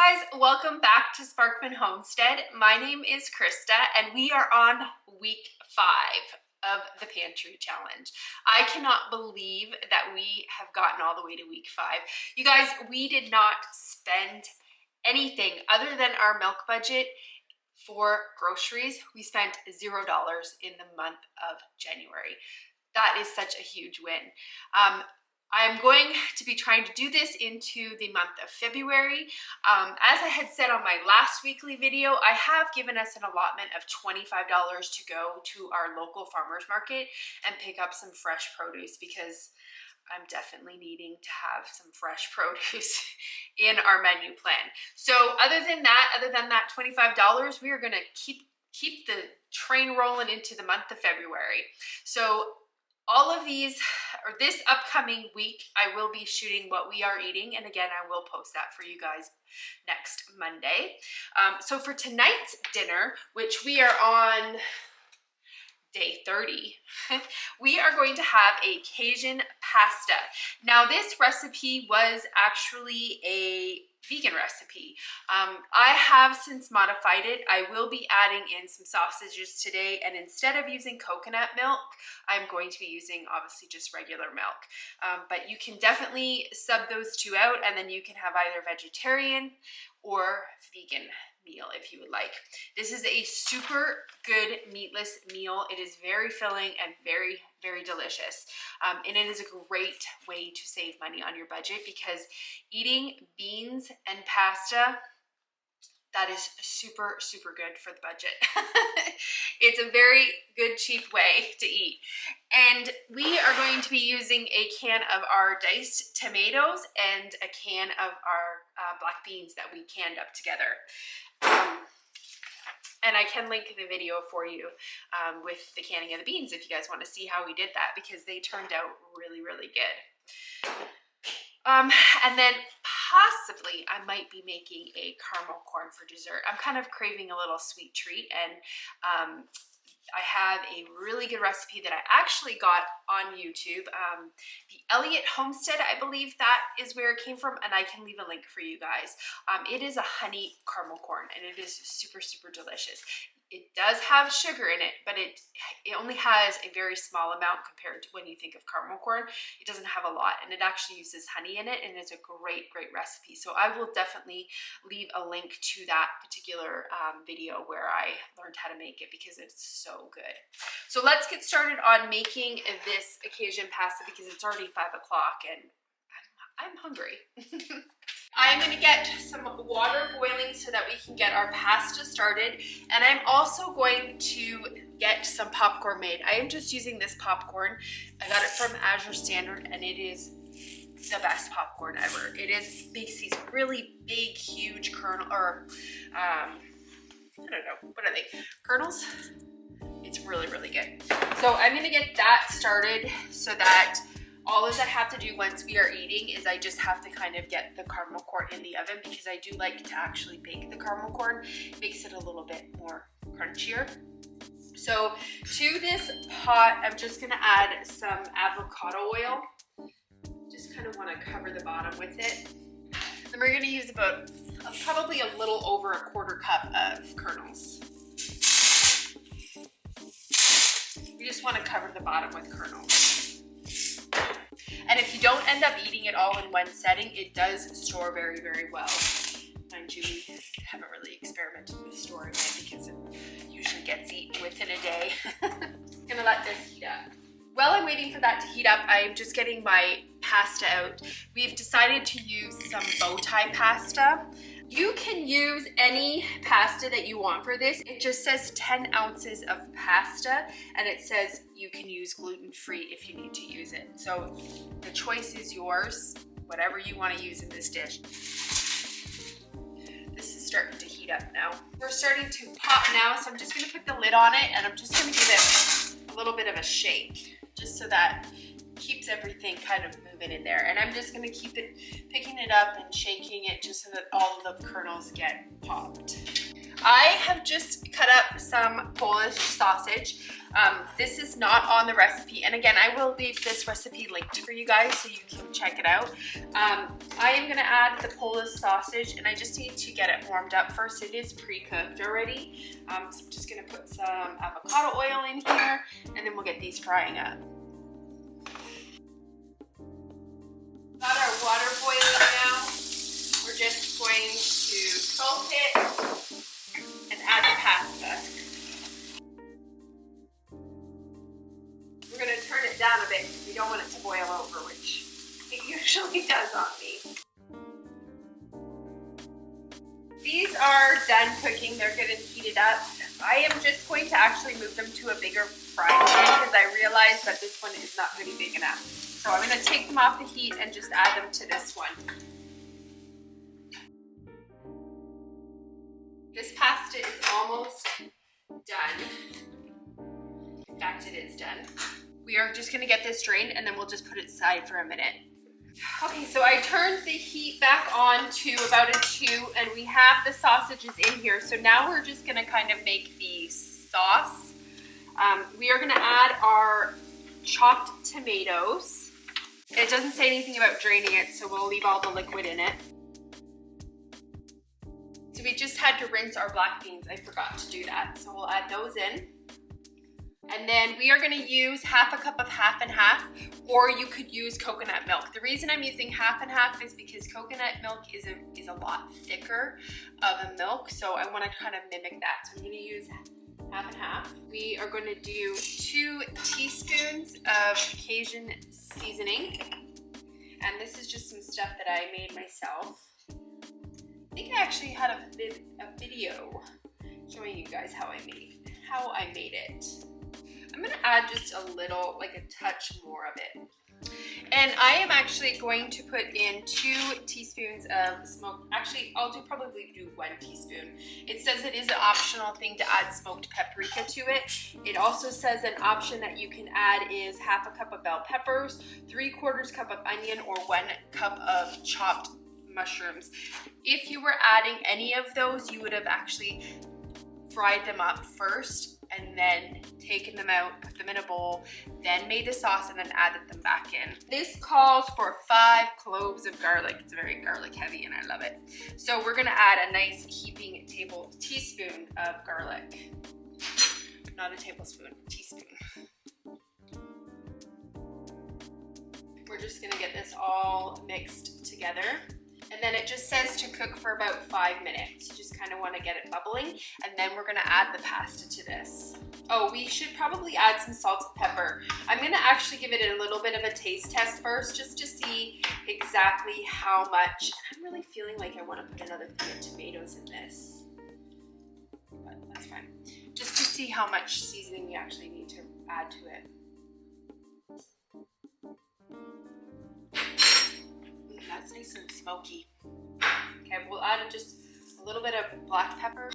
guys, welcome back to Sparkman Homestead. My name is Krista and we are on week 5 of the Pantry Challenge. I cannot believe that we have gotten all the way to week 5. You guys, we did not spend anything other than our milk budget for groceries. We spent $0 in the month of January. That is such a huge win. I'm going to be trying to do this into the month of February. As I had said on my last weekly video, I have given us an allotment of $25 to go to our local farmers market and pick up some fresh produce because I'm definitely needing to have some fresh produce in our menu plan. So other than that $25, we are gonna keep the train rolling into the month of February. So all of these, or this upcoming week, I will be shooting what we are eating. And again, I will post that for you guys next Monday. So for tonight's dinner, which we are on day 30, we are going to have a Cajun pasta. Now this recipe was actually a vegan recipe. I have since modified it. I will be adding in some sausages today, and instead of using coconut milk, I'm going to be using obviously just regular milk. But you can definitely sub those two out, and then you can have either vegetarian or vegan meal if you would like. This is a super good meatless meal. It is very filling and very, very delicious. And it is a great way to save money on your budget because eating beans and pasta, that is super, super good for the budget. It's a very good, cheap way to eat. And we are going to be using a can of our diced tomatoes and a can of our black beans that we canned up together. And I can link the video for you with the canning of the beans if you guys want to see how we did that, because they turned out really, really good. And then possibly I might be making a caramel corn for dessert. I'm kind of craving a little sweet treat, and I have a really good recipe that I actually got on YouTube. The Elliott Homestead, I believe that is where it came from, and I can leave a link for you guys. It is a honey caramel corn, and it is super, super delicious. It does have sugar in it, but it only has a very small amount compared to when you think of caramel corn. It doesn't have a lot, and it actually uses honey in it, and it's a great, great recipe. So I will definitely leave a link to that particular video where I learned how to make it because it's so good. So let's get started on making this Cajun pasta because it's already 5 o'clock and I'm hungry. I'm going to get some water boiling so that we can get our pasta started, and I'm also going to get some popcorn made. I am just using this popcorn. I got it from Azure Standard, and it is the best popcorn ever. Makes these really big, huge kernel, or I don't know, what are they? Kernels? It's really, really good. So I'm going to get that started so that all that I have to do once we are eating is I just have to kind of get the caramel corn in the oven, because I do like to actually bake the caramel corn. It makes it a little bit more crunchier. So to this pot, I'm just gonna add some avocado oil. Just kind of want to cover the bottom with it. Then we're gonna use about probably a little over a 1/4 cup of kernels. You just want to cover the bottom with kernels. And if you don't end up eating it all in one setting, it does store very, very well. Mind you, we haven't really experimented with storing it because it usually gets eaten within a day. Gonna let this heat up. While I'm waiting for that to heat up, I'm just getting my pasta out. We've decided to use some bow tie pasta. You can use any pasta that you want for this. It just says 10 ounces of pasta, and it says you can use gluten-free if you need to use it. So the choice is yours, whatever you want to use in this dish. This is starting to heat up now. We're starting to pop now, so I'm just gonna put the lid on it, and I'm just gonna give it a little bit of a shake, just so that keeps everything kind of moving in there. And I'm just gonna keep it, picking it up and shaking it just so that all of the kernels get popped. I have just cut up some Polish sausage. This is not on the recipe, and again, I will leave this recipe linked for you guys so you can check it out. I am gonna add the Polish sausage, and I just need to get it warmed up first. It is pre-cooked already, so I'm just gonna put some avocado oil in here, and then we'll get these frying up. Got our water boiling now. We're just going to salt it and add the pasta. We're going to turn it down a bit because we don't want it to boil over, which it usually does on me. These are done cooking. They're getting heated up. I am just going to actually move them to a bigger frying pan because I realized that this one is not really big enough. So I'm going to take them off the heat and just add them to this one. This pasta is almost done. In fact, it is done. We are just gonna get this drained and then we'll just put it aside for a minute. Okay, so I turned the heat back on to about a 2 and we have the sausages in here. So now we're just gonna kind of make the sauce. We are gonna add our chopped tomatoes. It doesn't say anything about draining it, so we'll leave all the liquid in it. So we just had to rinse our black beans. I forgot to do that. So we'll add those in. And then we are gonna use half a cup of half and half, or you could use coconut milk. The reason I'm using half and half is because coconut milk is a lot thicker of a milk. So I wanna kind of mimic that. So I'm gonna use half and half. We are gonna do 2 teaspoons of Cajun seasoning. And this is just some stuff that I made myself. I think I actually had a video showing you guys how I made it. I'm gonna add just a little, like a touch more of it. And I am actually going to put in 2 teaspoons of smoked, actually I'll probably do 1 teaspoon. It says it is an optional thing to add smoked paprika to it. It also says an option that you can add is half a cup of bell peppers, 3/4 cup of onion, or 1 cup of chopped mushrooms. If you were adding any of those, you would have actually fried them up first and then taken them out, put them in a bowl, then made the sauce and then added them back in. This calls for 5 cloves of garlic. It's very garlic heavy and I love it. So we're gonna add a nice heaping teaspoon of garlic. Not a tablespoon, teaspoon. We're just gonna get this all mixed together. And then it just says to cook for about 5 minutes. You just kind of want to get it bubbling. And then we're going to add the pasta to this. Oh, we should probably add some salt and pepper. I'm going to actually give it a little bit of a taste test first, just to see exactly how much. I'm really feeling like I want to put another thing of tomatoes in this. But that's fine. Just to see how much seasoning we actually need to add to it. That's nice and smoky. Okay, we'll add just a little bit of black pepper.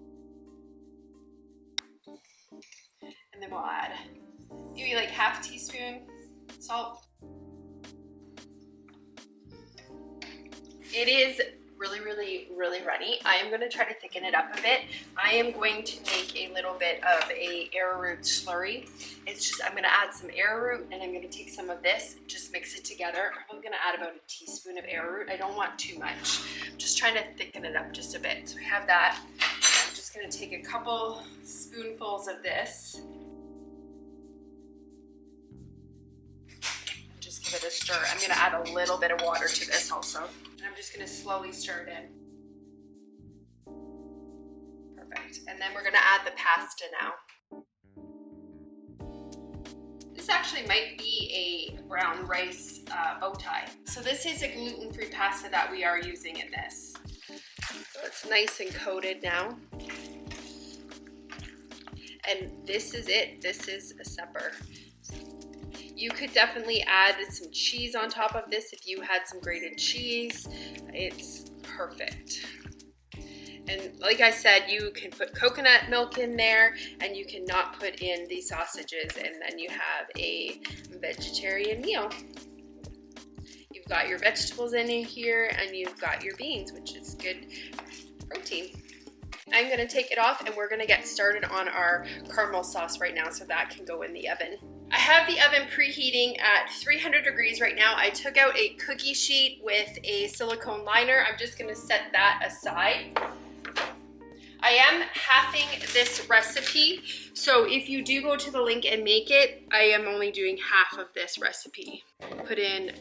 And then we'll add maybe like half teaspoon salt. It is really runny. I am going to try to thicken it up a bit. I am going to make a little bit of a arrowroot slurry. It's just, I'm going to add some arrowroot and I'm going to take some of this, just mix it together. I'm probably going to add about a teaspoon of arrowroot. I don't want too much. I'm just trying to thicken it up just a bit. So we have that. I'm just going to take a couple spoonfuls of this. And just give it a stir. I'm going to add a little bit of water to this also. I'm just going to slowly stir it in. Perfect. And then we're going to add the pasta now. This actually might be a brown rice bow tie. So this is a gluten-free pasta that we are using in this. So it's nice and coated now. And this is it. This is a supper. You could definitely add some cheese on top of this if you had some grated cheese. It's perfect. And like I said, you can put coconut milk in there and you cannot put in the sausages, and then you have a vegetarian meal. You've got your vegetables in here and you've got your beans, which is good protein. I'm gonna take it off and we're gonna get started on our caramel sauce right now so that can go in the oven. I have the oven preheating at 300 degrees right now. I took out a cookie sheet with a silicone liner. I'm just gonna set that aside. I am halving this recipe, so if you do go to the link and make it, I am only doing half of this recipe. Put in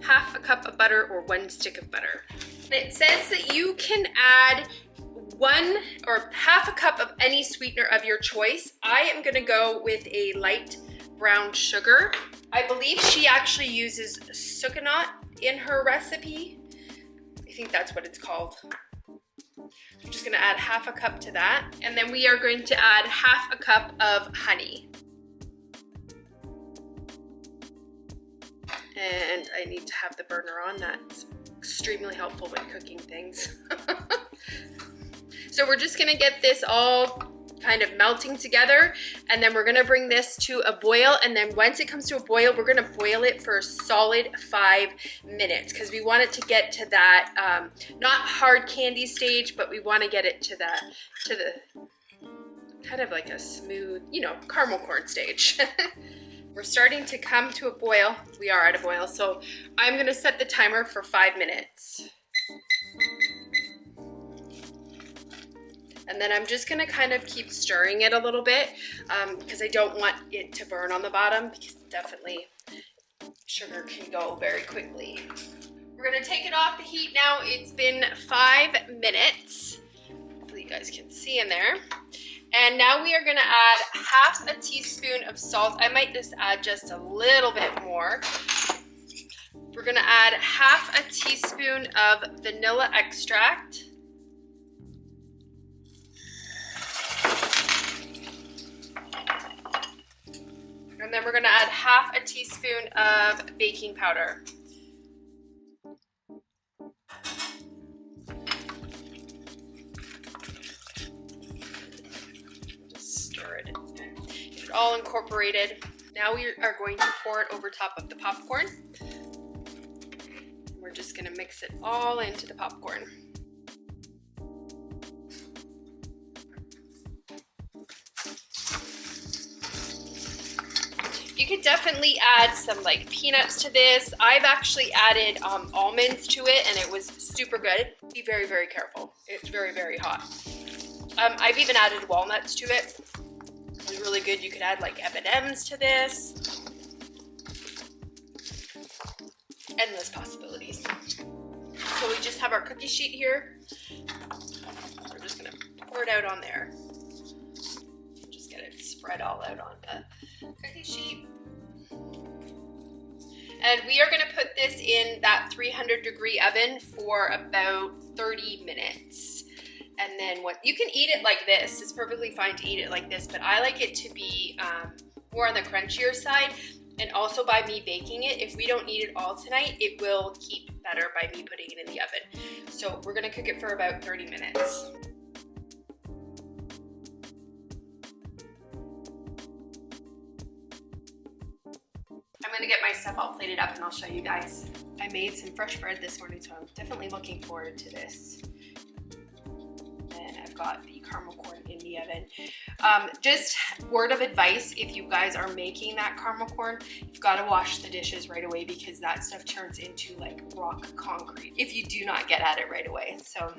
half a cup of butter or 1 stick of butter. It says that you can add 1 or half a cup of any sweetener of your choice. I am gonna go with a light brown sugar. I believe she actually uses sucanat in her recipe. I think that's what it's called. I'm just gonna add half a cup to that. And then we are going to add half a cup of honey. And I need to have the burner on. That's extremely helpful when cooking things. So we're just gonna get this all kind of melting together, and then we're gonna bring this to a boil, and then once it comes to a boil, we're gonna boil it for a solid 5 minutes because we want it to get to that not hard candy stage, but we want to get it to the kind of like a smooth, you know, caramel corn stage. We're starting to come to a boil. We are at a boil, so I'm gonna set the timer for 5 minutes. And then I'm just gonna kind of keep stirring it a little bit because I don't want it to burn on the bottom, because definitely sugar can go very quickly. We're gonna take it off the heat now. It's been 5 minutes. Hopefully you guys can see in there. And now we are gonna add half a teaspoon of salt. I might just add just a little bit more. We're gonna add half a teaspoon of vanilla extract. And then we're gonna add half a teaspoon of baking powder. Just stir it. Get it all incorporated. Now we are going to pour it over top of the popcorn. We're just gonna mix it all into the popcorn. You could definitely add some like peanuts to this. I've actually added almonds to it and it was super good. Be very, very careful. It's very, very hot. I've even added walnuts to it. It was really good. You could add like M&Ms to this. Endless possibilities. So we just have our cookie sheet here. We're just gonna pour it out on there. Just get it spread all out on the cookie sheet. And we are gonna put this in that 300 degree oven for about 30 minutes. And then what, you can eat it like this. It's perfectly fine to eat it like this, but I like it to be more on the crunchier side. And also by me baking it, if we don't eat it all tonight, it will keep better by me putting it in the oven. So we're gonna cook it for about 30 minutes. I'm gonna get my stuff all plated up and I'll show you guys. I made some fresh bread this morning, so I'm definitely looking forward to this. And I've got the caramel corn in the oven. Just word of advice, if you guys are making that caramel corn, you've gotta wash the dishes right away because that stuff turns into like rock concrete if you do not get at it right away. So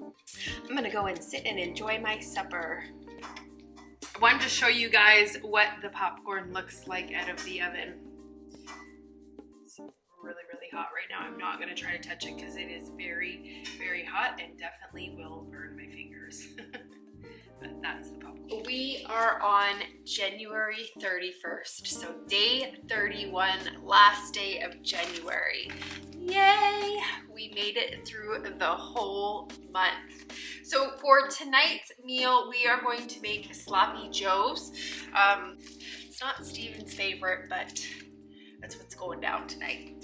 I'm gonna go and sit and enjoy my supper. I wanted to show you guys what the popcorn looks like out of the oven. It's really, really hot right now. I'm not gonna try to touch it because it is very, very hot and definitely will burn my fingers. But that's the popcorn. We are on January 31st, so day 31, last day of January. Yay! We made it through the whole month. So for tonight's meal, we are going to make sloppy joes. It's not Steven's favorite, but that's what's going down tonight.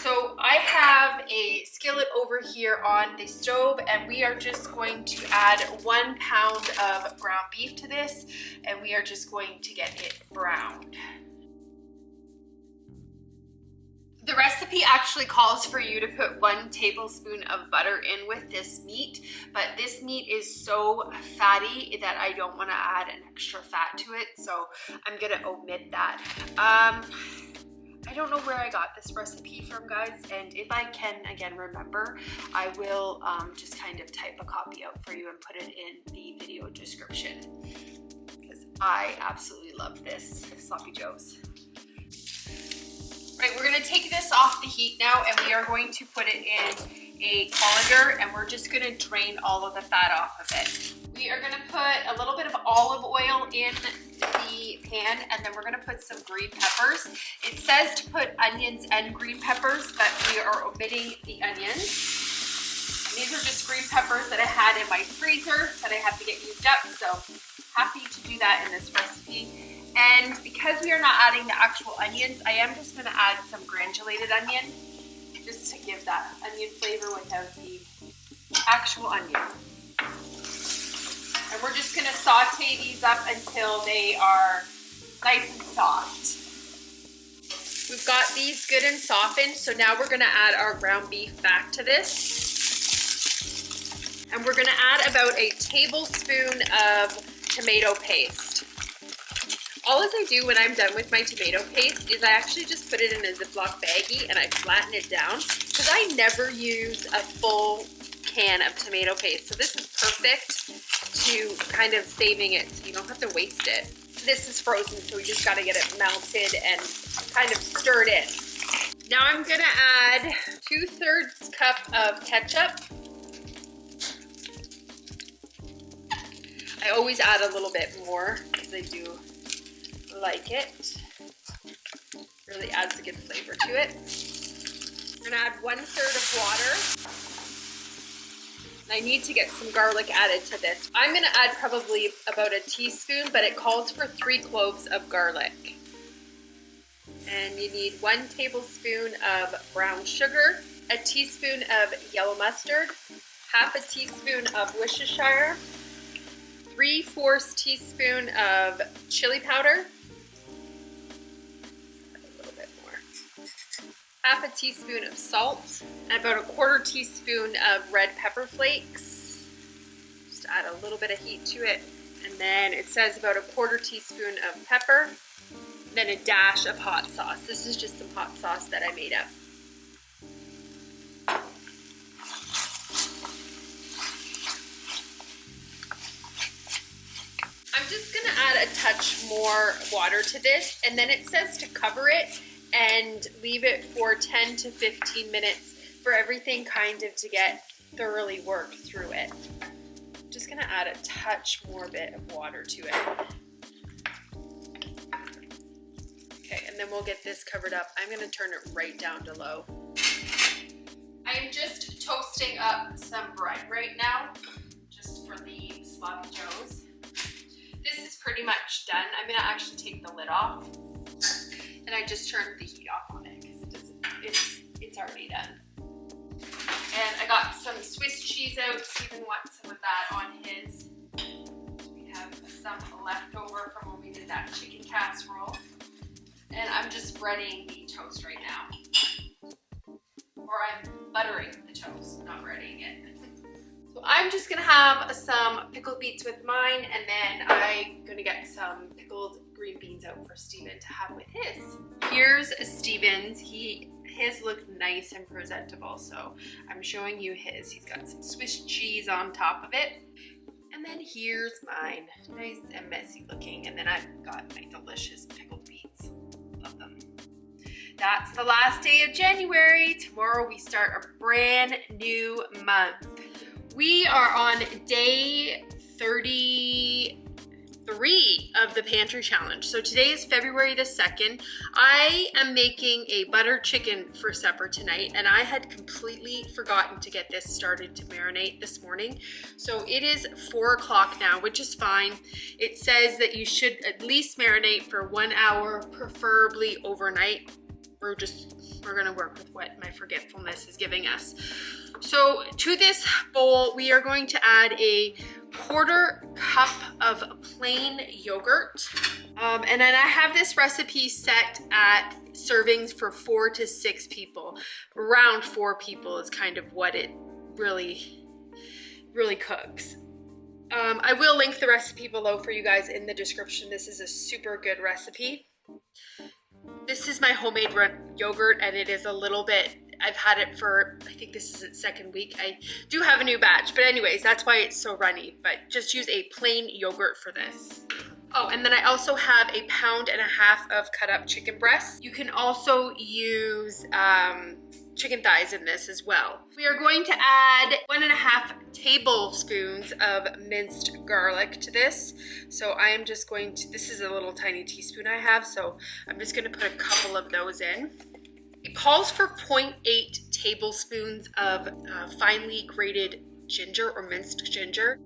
So I have a skillet over here on the stove, and we are just going to add 1 pound of ground beef to this, and we are just going to get it browned. The recipe actually calls for you to put 1 tablespoon of butter in with this meat, but this meat is so fatty that I don't want to add an extra fat to it, so I'm gonna omit that. I don't know where I got this recipe from, guys, and if I can again remember, I will just kind of type a copy out for you and put it in the video description, because I absolutely love this sloppy joes. Right, we're gonna take this off the heat now, and we are going to put it in a colander, and we're just gonna drain all of the fat off of it. We are gonna put a little bit of olive oil in the pan, and then we're gonna put some green peppers. It says to put onions and green peppers, but we are omitting the onions. And these are just green peppers that I had in my freezer that I have to get used up, so happy to do that in this recipe. And because we are not adding the actual onions, I am just gonna add some granulated onion, just to give that onion flavor without the actual onion. And we're just gonna saute these up until they are nice and soft. We've got these good and softened, so now we're gonna add our ground beef back to this. And we're gonna add about a tablespoon of tomato paste. All as I do when I'm done with my tomato paste is I actually just put it in a Ziploc baggie and I flatten it down, because I never use a full can of tomato paste. So this is perfect to kind of saving it so you don't have to waste it. This is frozen, so we just gotta get it melted and kind of stirred in. Now I'm gonna add 2/3 cup of ketchup. I always add a little bit more because I do like it. Really adds a good flavor to it. I'm gonna add 1/3 of water. I need to get some garlic added to this. I'm gonna add probably about a teaspoon, but it calls for 3 cloves of garlic. And you need 1 tablespoon of brown sugar, a teaspoon of yellow mustard, half a teaspoon of Worcestershire, 3/4 teaspoon of chili powder, half a teaspoon of salt, and about a 1/4 teaspoon of red pepper flakes. Just add a little bit of heat to it. And then it says about a 1/4 teaspoon of pepper, then a dash of hot sauce. This is just some hot sauce that I made up. I'm just gonna add a touch more water to this, and then it says to cover it and leave it for 10 to 15 minutes for everything kind of to get thoroughly worked through it. I'm just gonna add a touch more bit of water to it. Okay, and then we'll get this covered up. I'm gonna turn it right down to low. I'm just toasting up some bread right now, just for the sloppy joes. This is pretty much done. I'm gonna actually take the lid off. And I just turned the heat off on it because it's already done. And I got some Swiss cheese out. Steven wants some of that on his. We have some left over from when we did that chicken casserole. And I'm just breading the toast right now. Or I'm buttering the toast, not breading it. So I'm just gonna have some pickled beets with mine, and then I'm gonna get some pickled green beans out for Steven to have with his. Here's Steven's. His looked nice and presentable, so I'm showing you his. He's got some Swiss cheese on top of it. And then here's mine. Nice and messy looking. And then I've got my delicious pickled beets. Love them. That's the last day of January. Tomorrow we start a brand new month. We are on day 33 of the Pantry Challenge. So today is February the 2nd. I am making a butter chicken for supper tonight, and I had completely forgotten to get this started to marinate this morning. So it is 4 o'clock now, which is fine. It says that you should at least marinate for 1 hour, preferably overnight. We're gonna work with what my forgetfulness is giving us. So to this bowl, we are going to add a 1/4 cup of plain yogurt. And then I have this recipe set at servings for 4 to 6 people. Around 4 people is kind of what it really cooks. I will link the recipe below for you guys in the description. This is a super good recipe. This is my homemade yogurt, and it is a little bit, I've had it for, I think this is its 2nd week. I do have a new batch, but anyways, that's why it's so runny, but just use a plain yogurt for this. Oh, and then I also have 1.5 pounds of cut up chicken breasts. You can also use chicken thighs in this as well. We are going to add 1.5 tablespoons of minced garlic to this. So I am just going to, this is a little tiny teaspoon I have, so I'm just gonna put a couple of those in. It calls for 0.8 tablespoons of finely grated ginger or minced ginger.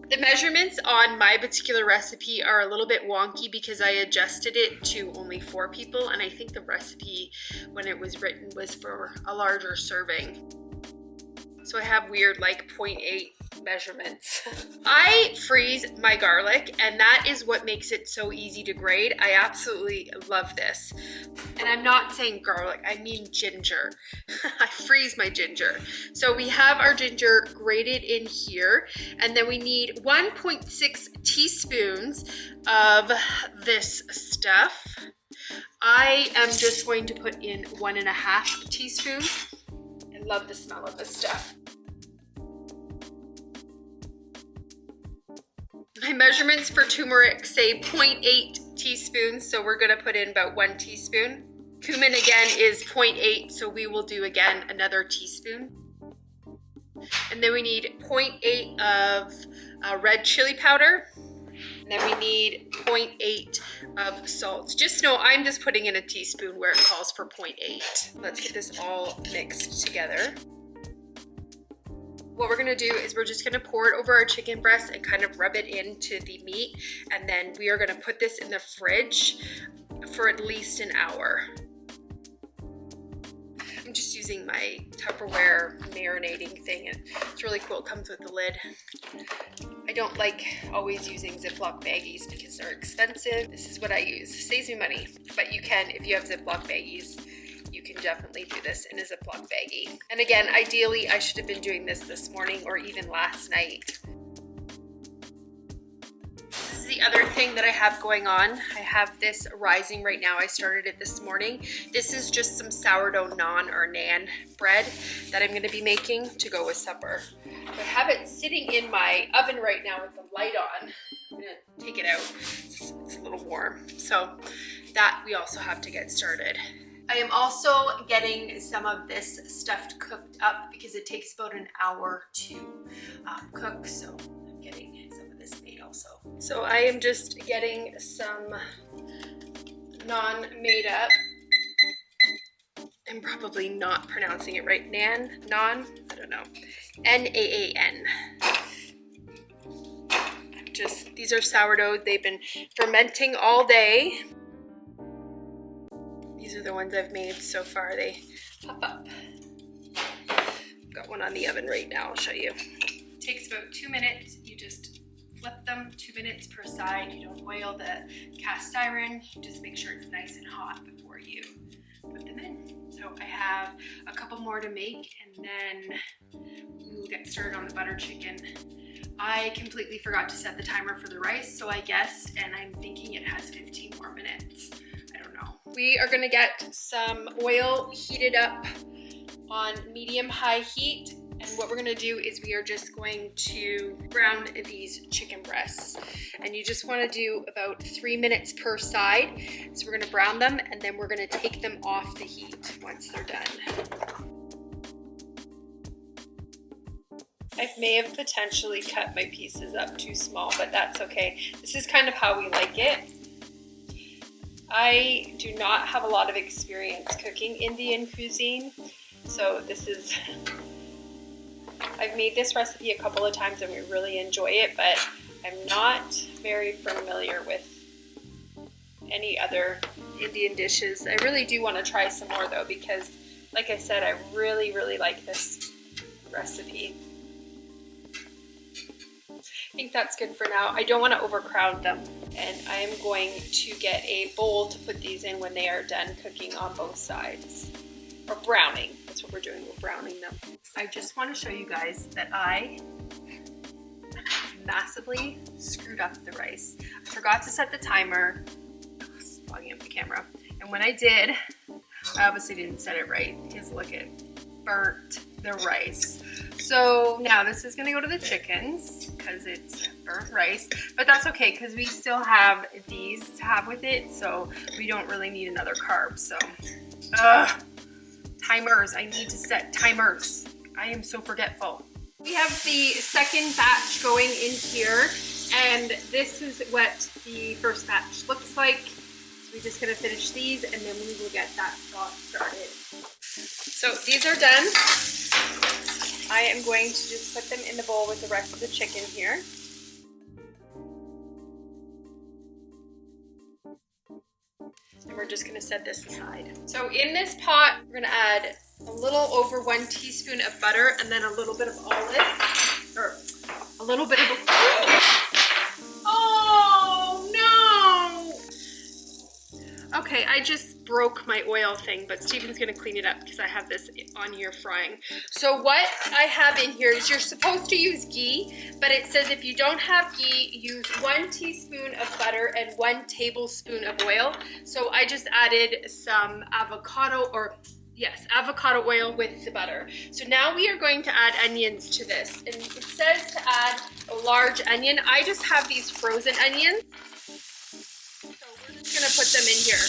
The measurements on my particular recipe are a little bit wonky because I adjusted it to only 4 people, and I think the recipe when it was written was for a larger serving. So I have weird like 0.8 measurements. I freeze my garlic, and that is what makes it so easy to grate. I absolutely love this. And I'm not saying garlic, I mean ginger. I freeze my ginger. So we have our ginger grated in here, and then we need 1.6 teaspoons of this stuff. I am just going to put in 1.5 teaspoons. I love the smell of this stuff. My measurements for turmeric say 0.8 teaspoons, so we're gonna put in about 1 teaspoon. Cumin again is 0.8, so we will do again another teaspoon. And then we need 0.8 of red chili powder. And then we need 0.8 of salt. Just know I'm just putting in a teaspoon where it calls for 0.8. Let's get this all mixed together. What we're gonna do is we're just gonna pour it over our chicken breast and kind of rub it into the meat. And then we are gonna put this in the fridge for at least an hour. I'm just using my Tupperware marinating thing, and it's really cool. It comes with the lid. I don't like always using Ziploc baggies because they're expensive. This is what I use. Saves me money, but you can, if you have Ziploc baggies, you can definitely do this in a Ziploc baggie. And again, ideally, I should have been doing this morning or even last night. This is the other thing that I have going on. I have this rising right now. I started it this morning. This is just some sourdough naan or naan bread that I'm gonna be making to go with supper. I have it sitting in my oven right now with the light on. I'm gonna take it out. It's a little warm. So that we also have to get started. I am also getting some of this stuff cooked up because it takes about an hour to cook. So I'm getting some of this made also. So I am just getting some naan made up. I'm probably not pronouncing it right. Naan, I don't know. N-A-A-N. These are sourdough. They've been fermenting all day. These are the ones I've made so far. They puff up. Got one on the oven right now. I'll show you. It takes about 2 minutes. You just flip them 2 minutes per side. You don't oil the cast iron. You just make sure it's nice and hot before you put them in. So I have a couple more to make, and then we will get started on the butter chicken. I completely forgot to set the timer for the rice, so I guessed, and I'm thinking it has 15 more minutes. I don't know. We are gonna get some oil heated up on medium-high heat, and what we're gonna do is we are just going to brown these chicken breasts. And you just wanna do about 3 minutes per side. So we're gonna brown them, and then we're gonna take them off the heat once they're done. I may have potentially cut my pieces up too small, but that's okay. This is kind of how we like it. I do not have a lot of experience cooking Indian cuisine, so I've made this recipe a couple of times and we really enjoy it, but I'm not very familiar with any other Indian dishes. I really do want to try some more though, because like I said, I really like this recipe. think that's good for now. I don't want to overcrowd them. And I am going to get a bowl to put these in when they are done cooking on both sides. Or browning. That's what we're doing, we're browning them. I just want to show you guys that I massively screwed up the rice. I forgot to set the timer. It's fogging up the camera. And when I did, I obviously didn't set it right. Because look, it burnt the rice. So now this is gonna go to the chickens because it's burnt rice, but that's okay because we still have these to have with it, so we don't really need another carb. So, timers, I need to set timers. I am so forgetful. We have the second batch going in here, and this is what the first batch looks like. So we're just gonna finish these and then we will get that sauce started. So these are done. I am going to just put them in the bowl with the rest of the chicken here. And we're just gonna set this aside. So in this pot, we're gonna add a little over 1 teaspoon of butter and then a little bit of olive, or a little bit of, oh no! Okay, I just broke my oil thing, but Stephen's gonna clean it up because I have this on here frying. So what I have in here is you're supposed to use ghee, but it says if you don't have ghee, use 1 teaspoon of butter and 1 tablespoon of oil. So I just added some avocado oil with the butter. So now we are going to add onions to this. And it says to add a large onion. I just have these frozen onions. So we're just gonna put them in here.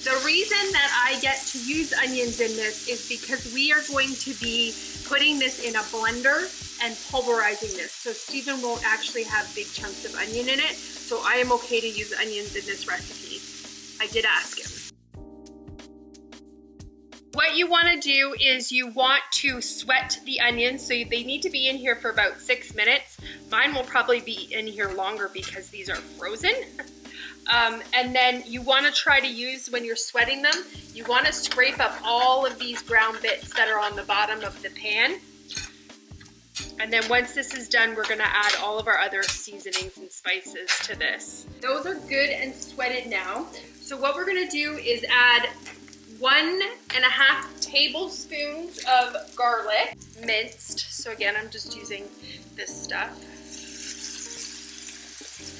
The reason that I get to use onions in this is because we are going to be putting this in a blender and pulverizing this. So Stephen won't actually have big chunks of onion in it. So I am okay to use onions in this recipe. I did ask him. What you want to do is you want to sweat the onions, so they need to be in here for about 6 minutes. Mine will probably be in here longer because these are frozen. And then you want to try to use, when you're sweating them, you want to scrape up all of these brown bits that are on the bottom of the pan. And then once this is done, we're going to add all of our other seasonings and spices to this. Those are good and sweated now. So what we're going to do is add 1.5 tablespoons of garlic, minced. So again, I'm just using this stuff.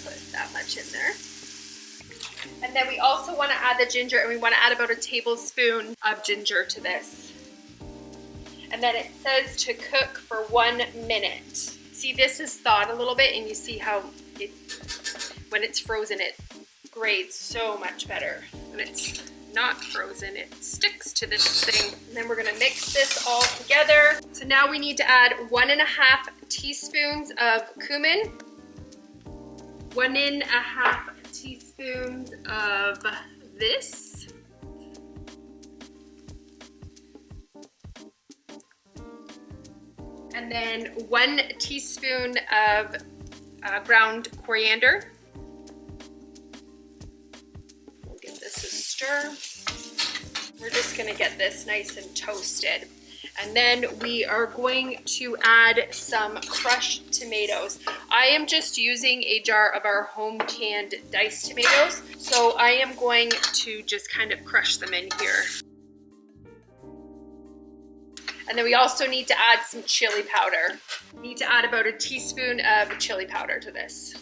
Put that much in there. And then we also want to add the ginger, and we want to add about 1 tablespoon of ginger to this. And then it says to cook for 1 minute. See, this is thawed a little bit, and you see how when it's frozen, it grades so much better. When it's not frozen, it sticks to this thing. And then we're gonna mix this all together. So now we need to add 1.5 teaspoons of cumin, 1.5 teaspoons of this, and then 1 teaspoon of ground coriander. We'll give this a stir. We're just gonna get this nice and toasted. And then we are going to add some crushed tomatoes. I am just using a jar of our home canned diced tomatoes. So I am going to just kind of crush them in here. And then we also need to add some chili powder. Need to add about 1 teaspoon of chili powder to this.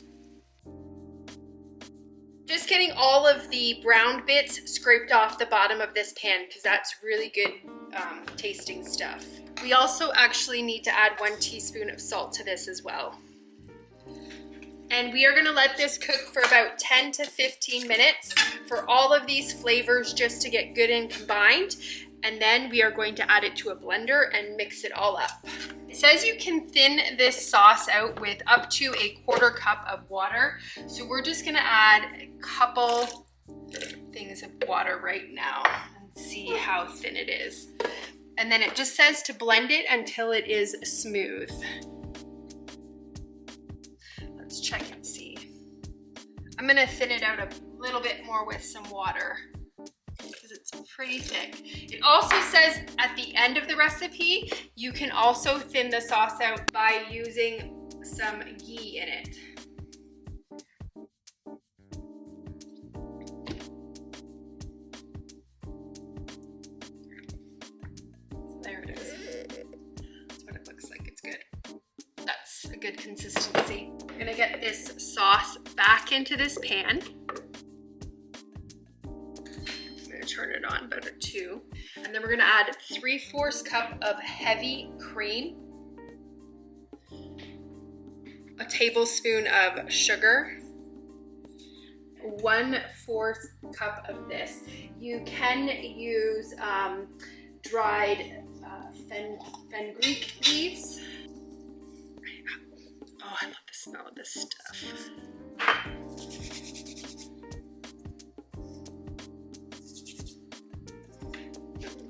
Just getting all of the brown bits scraped off the bottom of this pan because that's really good tasting stuff. We also actually need to add 1 teaspoon of salt to this as well. And we are gonna let this cook for about 10 to 15 minutes for all of these flavors just to get good and combined. And then we are going to add it to a blender and mix it all up. It says you can thin this sauce out with up to 1/4 cup of water. So we're just gonna add a couple things of water right now and see how thin it is. And then it just says to blend it until it is smooth. Let's check and see. I'm gonna thin it out a little bit more with some water because it's pretty thick. It also says at the end of the recipe, you can also thin the sauce out by using some ghee in it. So there it is. That's what it looks like. It's good. That's a good consistency. I'm gonna get this sauce back into this pan. I'm gonna turn it on about a 2. And then we're gonna add 3/4 cup of heavy cream, a tablespoon of sugar, 1/4 cup of this. You can use dried fenugreek leaves. Oh, I love the smell of this stuff.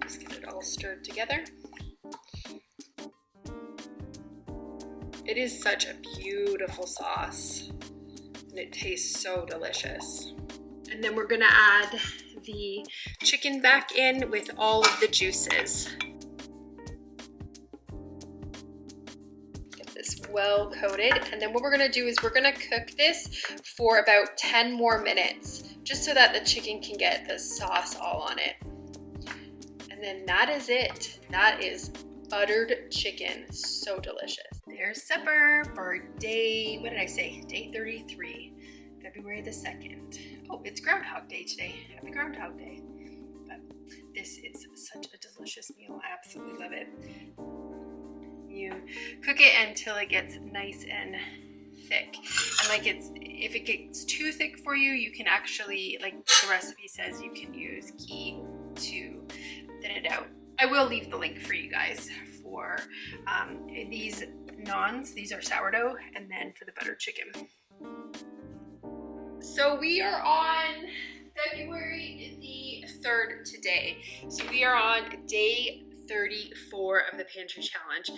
Just get it all stirred together. It is such a beautiful sauce, and it tastes so delicious. And then we're gonna add the chicken back in with all of the juices. Get this well coated, and then what we're gonna do is we're gonna cook this for about 10 more minutes, just so that the chicken can get the sauce all on it. And then that is it. That is buttered chicken, so delicious. There's supper for day, what did I say? Day 33, February the 2nd. Oh, it's Groundhog Day today. Happy Groundhog Day. But this is such a delicious meal. I absolutely love it. You cook it until it gets nice and thick. And like if it gets too thick for you, you can actually, like the recipe says, you can use ghee to thin it out. I will leave the link for you guys for these naans. These are sourdough, and then for the buttered chicken. So we are on February the 3rd today. So we are on day 34 of the Pantry Challenge.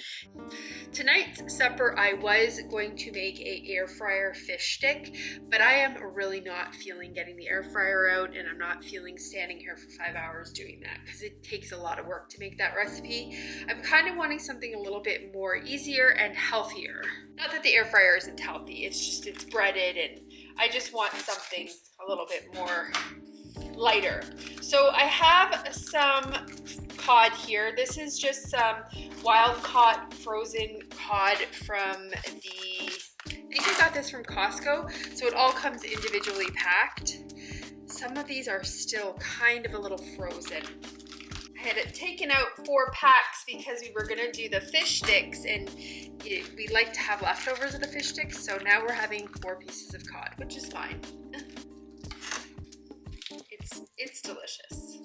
Tonight's supper, I was going to make a air fryer fish stick, but I am really not feeling getting the air fryer out, and I'm not feeling standing here for 5 hours doing that because it takes a lot of work to make that recipe. I'm kind of wanting something a little bit more easier and healthier. Not that the air fryer isn't healthy, it's just it's breaded, and I just want something a little bit more lighter. So I have some cod here. This is just some wild caught frozen cod from I think I got this from Costco. So it all comes individually packed. Some of these are still kind of a little frozen. I had taken out 4 packs because we were gonna do the fish sticks, and we like to have leftovers of the fish sticks. So now we're having 4 pieces of cod, which is fine. It's delicious.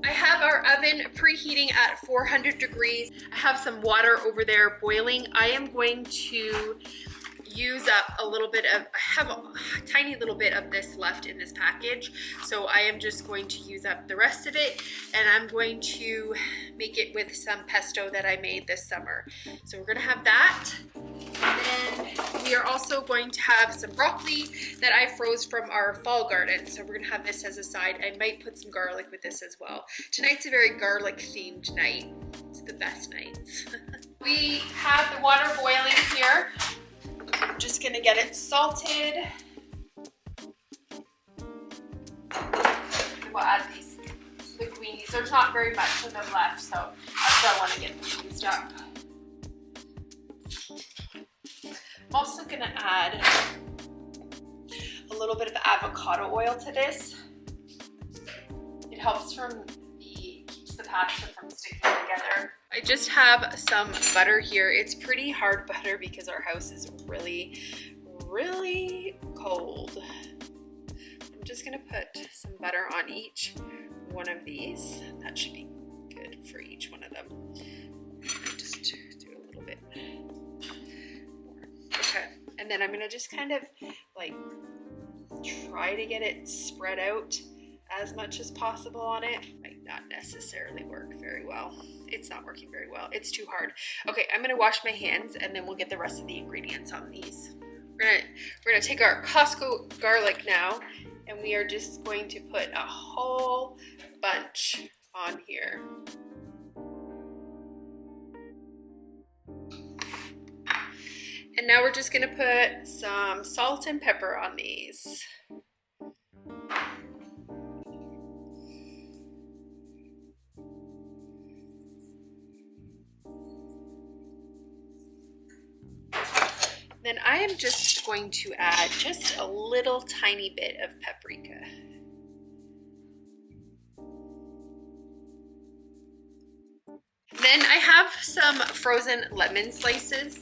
I have our oven preheating at 400 degrees. I have some water over there boiling. I am going to use up a little bit of, I have a tiny little bit of this left in this package. So I am just going to use up the rest of it, and I'm going to make it with some pesto that I made this summer. So we're gonna have that. And then we are also going to have some broccoli that I froze from our fall garden. So we're gonna have this as a side. I might put some garlic with this as well. Tonight's a very garlic themed night. It's the best nights. We have the water boiling here. I'm just gonna get it salted. We'll add these linguines. There's not very much of them left, so I still want to get them used up. I'm also gonna add a little bit of avocado oil to this. It helps keeps the pasta from sticking together. I just have some butter here. It's pretty hard butter because our house is really, really cold. I'm just gonna put some butter on each one of these. That should be good for each one of them. Just do a little bit more. Okay, and then I'm gonna just kind of like try to get it spread out as much as possible on it. Might not necessarily work very well. It's not working very well. It's too hard. Okay, I'm gonna wash my hands, and then we'll get the rest of the ingredients on these. We're gonna take our Costco garlic now, and we are just going to put a whole bunch on here. And now we're just gonna put some salt and pepper on these. Then I am just going to add just a little tiny bit of paprika. Then I have some frozen lemon slices.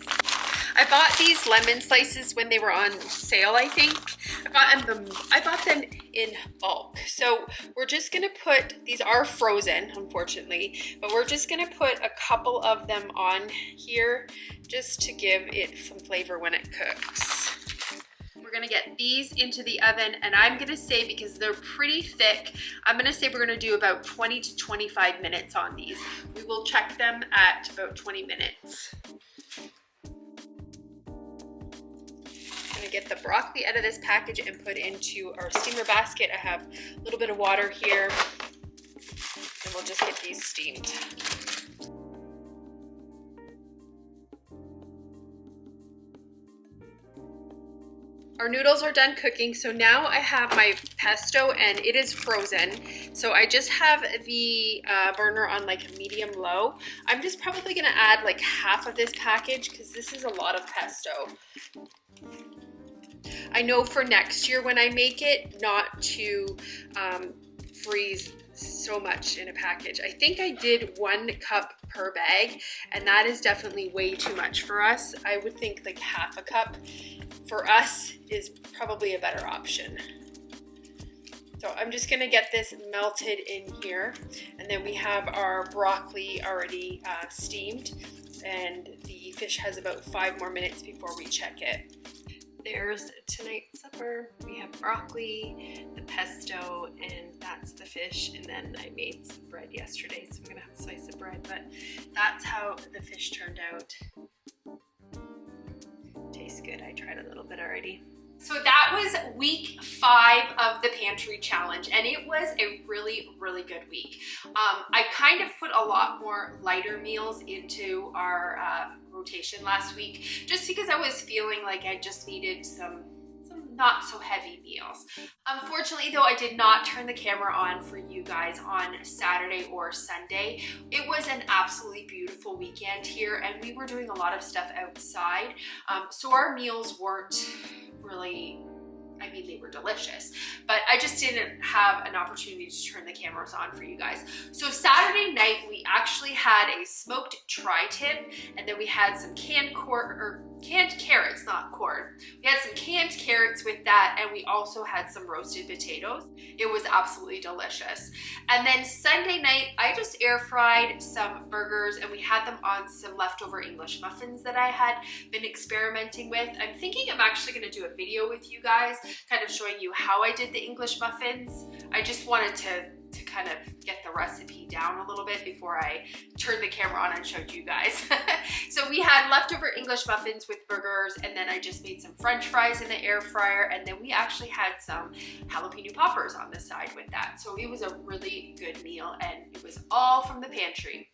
I bought these lemon slices when they were on sale, I think. I bought them in bulk. So we're just gonna put, these are frozen, unfortunately, but we're just gonna put a couple of them on here just to give it some flavor when it cooks. We're gonna get these into the oven, and I'm gonna say, because they're pretty thick, I'm gonna say we're gonna do about 20 to 25 minutes on these. We will check them at about 20 minutes. Get the broccoli out of this package and put into our steamer basket. I have a little bit of water here, and we'll just get these steamed. Our noodles are done cooking, so now I have my pesto and it is frozen. So I just have the burner on like a medium low. I'm just probably gonna add like half of this package because this is a lot of pesto. I know for next year when I make it, not to freeze so much in a package. I think I did 1 cup per bag, and that is definitely way too much for us. I would think like half a cup for us is probably a better option. So I'm just gonna get this melted in here, and then we have our broccoli already steamed, and the fish has about 5 more minutes before we check it. There's tonight's supper. We have broccoli, the pesto, and that's the fish. And then I made some bread yesterday, so I'm gonna have a slice of bread, but that's how the fish turned out. Tastes good. I tried a little bit already. So that was week 5 of the Pantry Challenge, and it was a really, really good week. I kind of put a lot more lighter meals into our rotation last week, just because I was feeling like I just needed some not so heavy meals. Unfortunately though, I did not turn the camera on for you guys on Saturday or Sunday. It was an absolutely beautiful weekend here, and we were doing a lot of stuff outside. So our meals weren't really, I mean, they were delicious, but I just didn't have an opportunity to turn the cameras on for you guys. So Saturday night, we actually had a smoked tri-tip, and then we had some canned carrots, not corn. We had some canned carrots with that, and we also had some roasted potatoes. It was absolutely delicious. And then Sunday night, I just air fried some burgers, and we had them on some leftover English muffins that I had been experimenting with. I'm thinking I'm actually gonna do a video with you guys, kind of showing you how I did the English muffins. I just wanted to kind of get the recipe down a little bit before I turned the camera on and showed you guys. So we had leftover English muffins with burgers, and then I just made some French fries in the air fryer, and then we actually had some jalapeno poppers on the side with that. So it was a really good meal, and it was all from the pantry.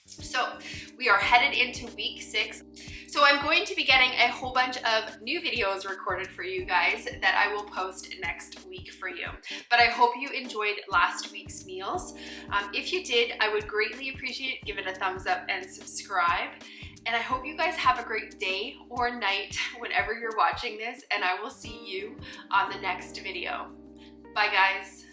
So we are headed into week 6. So I'm going to be getting a whole bunch of new videos recorded for you guys that I will post next week for you. But I hope you enjoyed last week's meals. If you did, I would greatly appreciate it. Give it a thumbs up and subscribe. And I hope you guys have a great day or night whenever you're watching this, and I will see you on the next video. Bye guys.